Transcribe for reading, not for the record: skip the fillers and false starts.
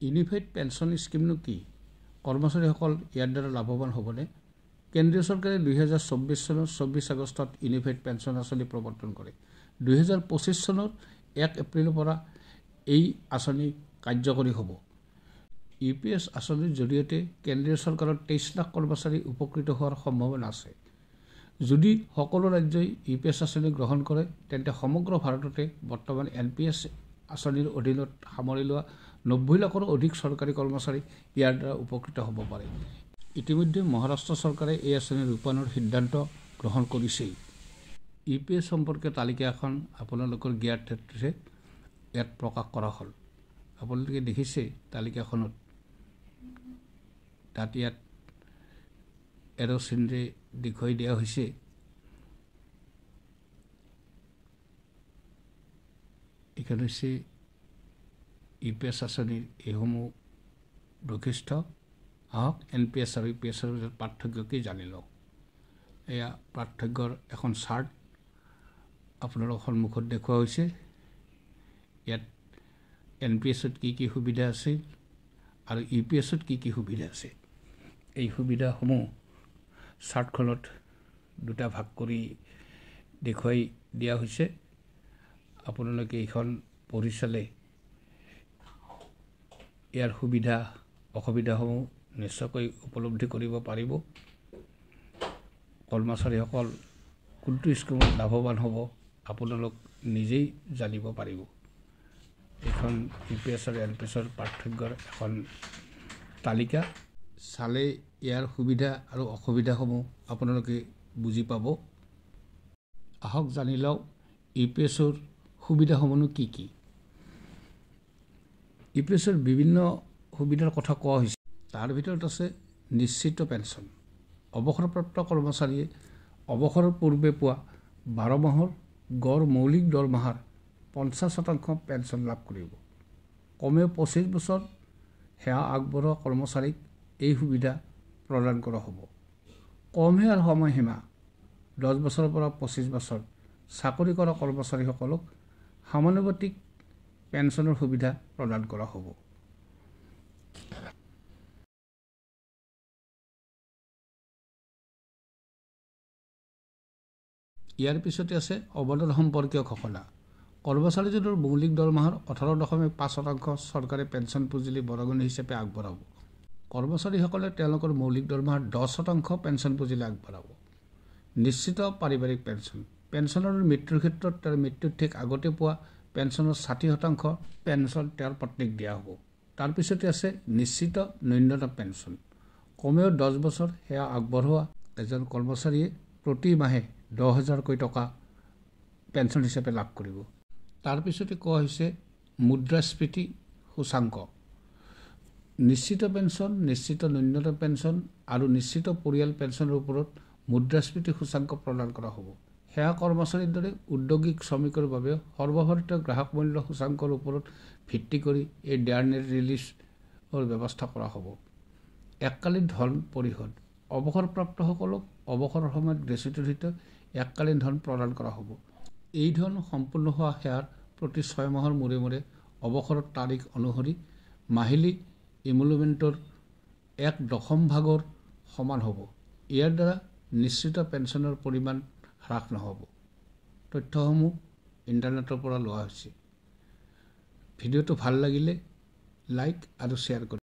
Unified pension স্কিমনো কি? কৰ্মচাৰীসকল ইয়াৰ দ্বাৰা লাভৱান হ'বনে? কেন্দ্ৰীয় চৰকাৰে 2024 চনৰ 24 আগষ্টত ইউনিফাইড পেঞ্চন আঁচনি প্ৰৱৰ্তন কৰে। 2025 চনৰ 1 এপ্ৰিলৰ পৰা এই আঁচনি কাৰ্যকৰী হ'ব। UPS আঁচনিৰ জৰিয়তে কেন্দ্ৰীয় চৰকাৰৰ 23 লাখ কৰ্মচাৰী উপকৃত হোৱাৰ সম্ভাৱনা আছে। যদি সকলো ৰাজ্যই UPS আঁচনি গ্ৰহণ কৰে তেন্তে সমগ্ৰ ভাৰততে বৰ্তমান NPS আঁচনিৰ অধীনত সামৰি লোৱা 90 লাখৰো অধিক চৰকাৰী কৰ্মচাৰী ইয়াৰ দ্বাৰা উপকৃত হ'ব পাৰে। ইতিমধ্যে মহাৰাষ্ট্ৰ চৰকাৰে এই আঁচনি ৰূপায়ণৰ সিদ্ধান্ত গ্ৰহণ কৰিছেই। UPS সম্পৰ্কীয় তালিকা এখন আপোনালোকৰ জ্ঞাতাৰ্থে ইয়াত প্ৰকাশ কৰা হ'ল। আপোনালোকে দেখিছে তালিকাখনত তাত ইয়াত এৰো চিহ্নৰে দেখুৱাই দিয়া হৈছে। এখানে হৈছে UPS আঁচনিৰ এইসমূহ বৈশিষ্ট্য। আহক NPS আৰু UPS ৰ পাৰ্থক্য কি জানি লওক। এয়া পাৰ্থক্যৰ এখন চাৰ্ট আপোনালোকৰ সন্মুখত দেখুওৱা হৈছে। ইয়াত NPS-ত কি সুবিধা আছে আৰু UPS-ত কি সুবিধা আছে। এই সুবিধাসমূহ চাৰ্টখনত দুটা ভাগ কৰি দেখুৱাই দিয়া হৈছে। আপোনালোকে এইখন পঢ়ি চালে ইয়াৰ সুবিধা অসুবিধাসমূহ নিশ্চয়কৈ উপলব্ধি কৰিব পাৰিব। কৰ্মচাৰীসকল কোনটো স্কিমত লাভৱান হ'ব আপোনালোক নিজেই জানিব পাৰিব। এইখন UPS আৰু NPS-ৰ পাৰ্থক্যৰ এখন তালিকা চালে ইয়াৰ সুবিধা আৰু অসুবিধাসমূহ আপোনালোকে বুজি পাব। আহক জানি লওক UPS-ৰ সুবিধাসমূহনো কি কি। UPS-ৰ বিভিন্ন সুবিধাৰ কথা কোৱা হৈছে। তাৰ ভিতৰত আছে নিশ্চিত পেঞ্চন। অৱসৰপ্ৰাপ্ত কৰ্মচাৰীয়ে অৱসৰৰ পূৰ্বে পোৱা 12 মাহৰ গড় মৌলিক দৰমহাৰ 50% পেঞ্চন লাভ কৰিব। কমেও 25 বছৰ সেৱা আগবঢ়োৱা কৰ্মচাৰীক এই সুবিধা প্ৰদান কৰা হ'ব। কম সেৱাৰ সময়সীমা 10 বছৰৰ পৰা 25 বছৰ চাকৰি কৰা কৰ্মচাৰীসকলক সমানুপাতিক পেঞ্চনৰ সুবিধা প্ৰদান কৰা হ'ব। ইয়াৰ পিছতে আছে অৱদান সম্পৰ্কীয় ঘোষণা। কৰ্মচাৰীজনৰ মৌলিক দৰমহাৰ 18.5% চৰকাৰে পেঞ্চন পুঁজি বৰঙণি হিচাপে আগবঢ়াব। কৰ্মচাৰীসকলে তেওঁলোকৰ মৌলিক দৰমহাৰ 10% পেঞ্চন পুঁজিলৈ আগবঢ়াব। নিশ্চিত পাৰিবাৰিক পেঞ্চন। পেঞ্চনৰ মৃত্যুৰ ক্ষেত্ৰত তাৰ মৃত্যুৰ ঠিক আগতে পোৱা পেঞ্চনৰ 60% পেঞ্চন তেওঁৰ পত্নীক দিয়া হ'ব। তাৰ পিছতে আছে নিশ্চিত ন্যূনতম পেঞ্চন। কমেও 10 বছৰ সেৱা আগবঢ়োৱা এজন কৰ্মচাৰীয়ে প্ৰতি মাহে 10,000কৈ টকা পেঞ্চন হিচাপে লাভ কৰিব। তাৰ পিছতে কোৱা হৈছে মুদ্ৰাস্ফীতি সূচাংক। নিশ্চিত পেঞ্চন, নিশ্চিত ন্যূনতম পেঞ্চন আৰু নিশ্চিত পৰিয়াল পেঞ্চনৰ ওপৰত মুদ্ৰাস্ফীতি সূচাংক প্ৰদান কৰা হ'ব। সেয়া কৰ্মচাৰীৰ দৰে উদ্যোগিক শ্ৰমিকৰ বাবে সৰ্বভাৰতীয় গ্ৰাহক মূল্য সূচাংকৰ ওপৰত ভিত্তি কৰি এই ডেয়াৰনেট ৰিলিজৰ ব্যৱস্থা কৰা হ'ব। এককালীন ধন পৰিশোধ। অৱসৰপ্ৰাপ্তসকলক অৱসৰৰ সময়ত গ্ৰেচুইটিৰ এককালীন ধন প্ৰদান কৰা হ'ব। এই ধন সম্পূৰ্ণ হোৱা সেৱাৰ প্ৰতি 6 মাহৰ মূৰে মূৰে অৱসৰৰ তাৰিখ অনুসৰি মাহিলী ইমলুমেণ্টৰ 1/10 সমান হ'ব। ইয়াৰ দ্বাৰা নিশ্চিত পেঞ্চনৰ পৰিমাণ হ্ৰাস নহ'ব। তথ্যসমূহ ইণ্টাৰনেটৰ পৰা লোৱা হৈছে। ভিডিঅ'টো ভাল লাগিলে লাইক আৰু শ্বেয়াৰ কৰিব।